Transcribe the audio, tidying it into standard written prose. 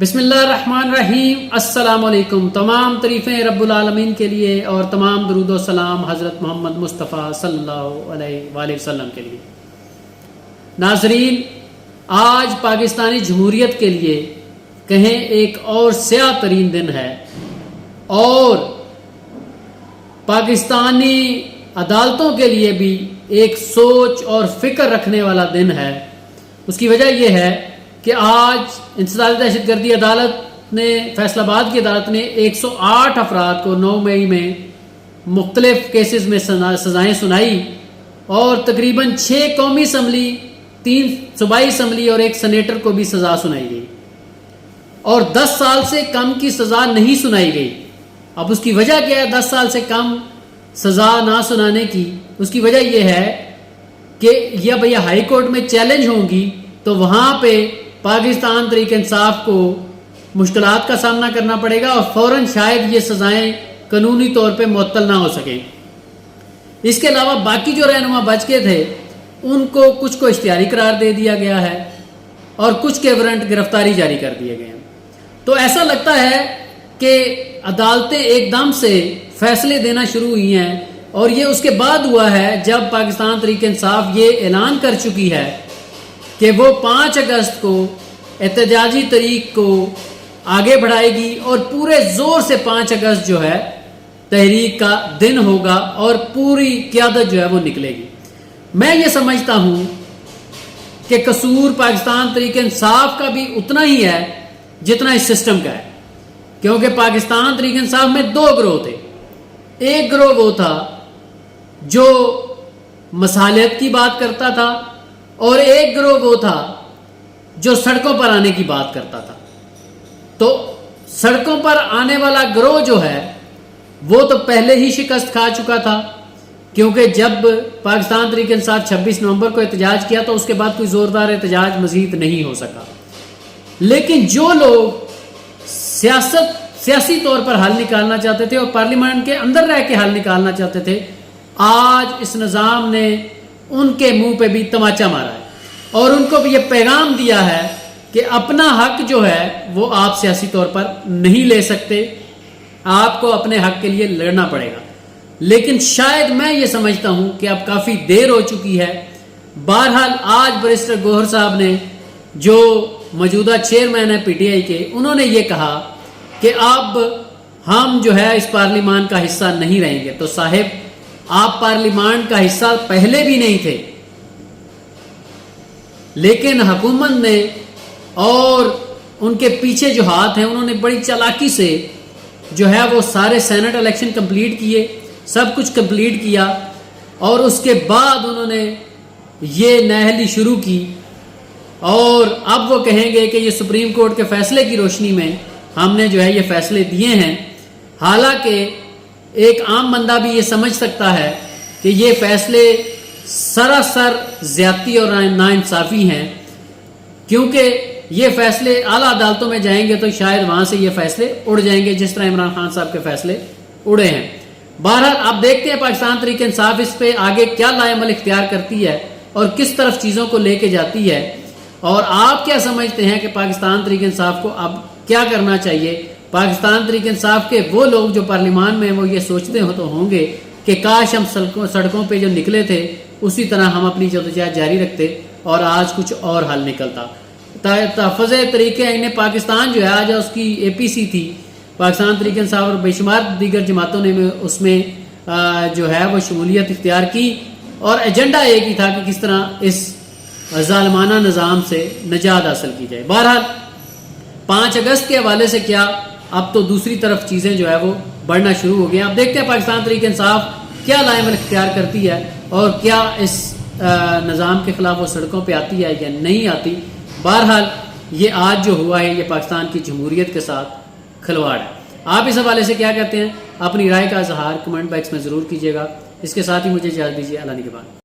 بسم اللہ الرحمن الرحیم۔ السلام علیکم۔ تمام تعریفیں رب العالمین کے لیے اور تمام درود و سلام حضرت محمد مصطفیٰ صلی اللہ علیہ وآلہ وسلم کے لیے۔ ناظرین، آج پاکستانی جمہوریت کے لیے کہیں ایک اور سیاہ ترین دن ہے اور پاکستانی عدالتوں کے لیے بھی ایک سوچ اور فکر رکھنے والا دن ہے۔ اس کی وجہ یہ ہے کہ آج انسداد دہشت گردی عدالت نے فیصل آباد کی عدالت نے 108 افراد کو 9 مئی میں مختلف کیسز میں سزائیں سنائی اور تقریباً 6 قومی اسمبلی، 3 صوبائی اسمبلی اور 1 سینیٹر کو بھی سزا سنائی گئی اور 10 سال سے کم کی سزا نہیں سنائی گئی۔ اب اس کی وجہ کیا ہے 10 سال سے کم سزا نہ سنانے کی؟ اس کی وجہ یہ ہے کہ جب یہ ہائی کورٹ میں چیلنج ہوں گی تو وہاں پہ پاکستان تحریک انصاف کو مشکلات کا سامنا کرنا پڑے گا اور فوراً شاید یہ سزائیں قانونی طور پہ معطل نہ ہو سکیں۔ اس کے علاوہ باقی جو رہنما بچ کے تھے ان کو کچھ کو اشتہاری قرار دے دیا گیا ہے اور کچھ کے وارنٹ گرفتاری جاری کر دیے گئے ہیں۔ تو ایسا لگتا ہے کہ عدالتیں ایک دم سے فیصلے دینا شروع ہوئی ہیں اور یہ اس کے بعد ہوا ہے جب پاکستان تحریک انصاف یہ اعلان کر چکی ہے کہ وہ 5 اگست کو احتجاجی تحریک کو آگے بڑھائے گی اور پورے زور سے 5 اگست جو ہے تحریک کا دن ہوگا اور پوری قیادت جو ہے وہ نکلے گی۔ میں یہ سمجھتا ہوں کہ قصور پاکستان تحریک انصاف کا بھی اتنا ہی ہے جتنا اس سسٹم کا ہے، کیونکہ پاکستان تحریک انصاف میں 2 گروہ تھے۔ ایک گروہ وہ تھا جو مصالحت کی بات کرتا تھا اور ایک گروہ وہ تھا جو سڑکوں پر آنے کی بات کرتا تھا۔ تو سڑکوں پر آنے والا گروہ جو ہے وہ تو پہلے ہی شکست کھا چکا تھا، کیونکہ جب پاکستان تحریک انصاف 26 نومبر کو احتجاج کیا تو اس کے بعد کوئی زوردار احتجاج مزید نہیں ہو سکا۔ لیکن جو لوگ سیاسی طور پر حل نکالنا چاہتے تھے اور پارلیمنٹ کے اندر رہ کے حل نکالنا چاہتے تھے، آج اس نظام نے ان کے منہ پہ بھی تماچا مارا ہے اور ان کو بھی یہ پیغام دیا ہے کہ اپنا حق جو ہے وہ آپ سیاسی طور پر نہیں لے سکتے، آپ کو اپنے حق کے لیے لڑنا پڑے گا۔ لیکن شاید میں یہ سمجھتا ہوں کہ اب کافی دیر ہو چکی ہے۔ بہرحال آج بیرسٹر گوہر صاحب نے جو موجودہ چیئرمین ہے پی ٹی آئی کے، انہوں نے یہ کہا کہ اب ہم جو ہے اس پارلیمان کا حصہ نہیں رہیں گے۔ تو صاحب، آپ پارلیمان کا حصہ پہلے بھی نہیں تھے، لیکن حکومت نے اور ان کے پیچھے جو ہاتھ ہیں انہوں نے بڑی چالاکی سے جو ہے وہ سارے سینٹ الیکشن کمپلیٹ کیے، سب کچھ کمپلیٹ کیا اور اس کے بعد انہوں نے یہ نااہلی شروع کی اور اب وہ کہیں گے کہ یہ سپریم کورٹ کے فیصلے کی روشنی میں ہم نے جو ہے یہ فیصلے دیے ہیں۔ حالانکہ ایک عام بندہ بھی یہ سمجھ سکتا ہے کہ یہ فیصلے سراسر زیادتی اور ناانصافی ہیں، کیونکہ یہ فیصلے اعلیٰ عدالتوں میں جائیں گے تو شاید وہاں سے یہ فیصلے اڑ جائیں گے جس طرح عمران خان صاحب کے فیصلے اڑے ہیں۔ بہرحال آپ دیکھتے ہیں پاکستان تحریک انصاف اس پہ آگے کیا لائے عمل اختیار کرتی ہے اور کس طرف چیزوں کو لے کے جاتی ہے، اور آپ کیا سمجھتے ہیں کہ پاکستان تحریک انصاف کو اب کیا کرنا چاہیے؟ پاکستان تحریک انصاف کے وہ لوگ جو پارلیمان میں وہ یہ سوچتے ہو تو ہوں گے کہ کاش ہم سڑکوں پہ جو نکلے تھے اسی طرح ہم اپنی جدوجہد جاری رکھتے اور آج کچھ اور حل نکلتا۔ تحفظ تحریک آئین پاکستان جو ہے آج اس کی اے پی سی تھی، پاکستان تحریک انصاف اور بے شمار دیگر جماعتوں نے اس میں جو ہے وہ شمولیت اختیار کی اور ایجنڈا ایک ہی تھا کہ کس طرح اس ظالمانہ نظام سے نجات حاصل کی جائے۔ بہرحال 5 اگست کے حوالے سے کیا، اب تو دوسری طرف چیزیں جو ہے وہ بڑھنا شروع ہو گئی ہیں۔ اب دیکھتے ہیں پاکستان تحریک انصاف کیا لائے عمل اختیار کرتی ہے اور کیا اس نظام کے خلاف وہ سڑکوں پہ آتی ہے یا نہیں آتی۔ بہرحال یہ آج جو ہوا ہے یہ پاکستان کی جمہوریت کے ساتھ کھلواڑ ہے۔ آپ اس حوالے سے کیا کہتے ہیں؟ اپنی رائے کا اظہار کمنٹ باکس میں ضرور کیجیے گا۔ اس کے ساتھ ہی مجھے اجازت دیجیے۔ اللہ نگہبان۔